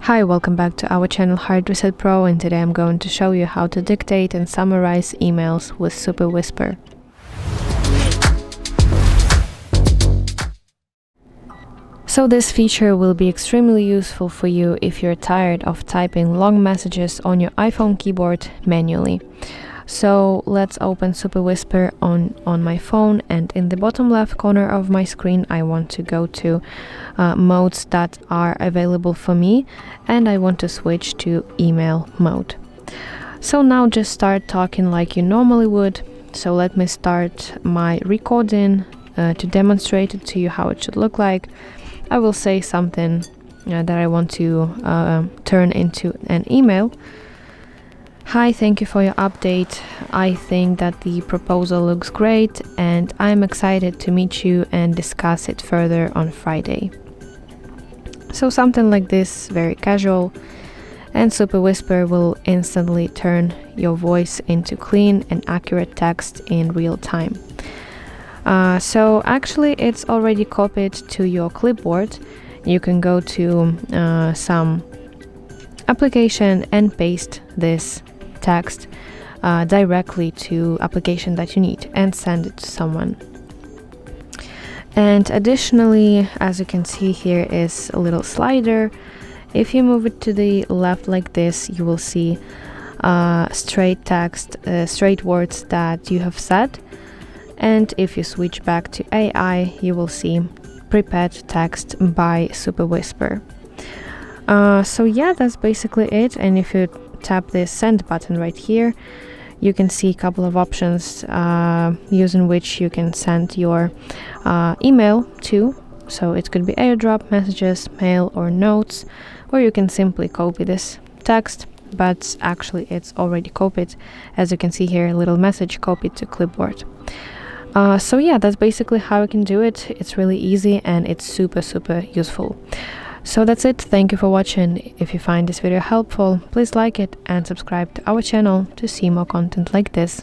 Hi, welcome back to our channel Hard Reset Pro, and today I'm going to show you how to dictate and summarize emails with Superwhisper. So this feature will be extremely useful for you if you're tired of typing long messages on your iPhone keyboard manually. So let's open Superwhisper on my phone, and in the bottom left corner of my screen I want to go to modes that are available for me, and I want to switch to email mode. So now just start talking like you normally would. So let me start my recording to demonstrate it to you how it should look like. I will say something that I want to turn into an email. Hi, thank you for your update. I think that the proposal looks great and I'm excited to meet you and discuss it further on Friday. So something like this, very casual, and Superwhisper will instantly turn your voice into clean and accurate text in real time. So actually it's already copied to your clipboard. You can go to some application and paste this text directly to application that you need and send it to someone. And additionally, as you can see, here is a little slider. If you move it to the left like this, you will see straight text, straight words that you have said. And if you switch back to AI, you will see prepared text by Superwhisper. So yeah, that's basically it. And if you tap this send button right here, you can see a couple of options using which you can send your email to. So it could be airdrop, messages, mail, or notes, or you can simply copy this text, but actually it's already copied. As you can see here, a little message copied to clipboard. So yeah, that's basically how you can do it. It's really easy and it's super useful. So that's it. Thank you for watching. If you find this video helpful, please like it and subscribe to our channel to see more content like this.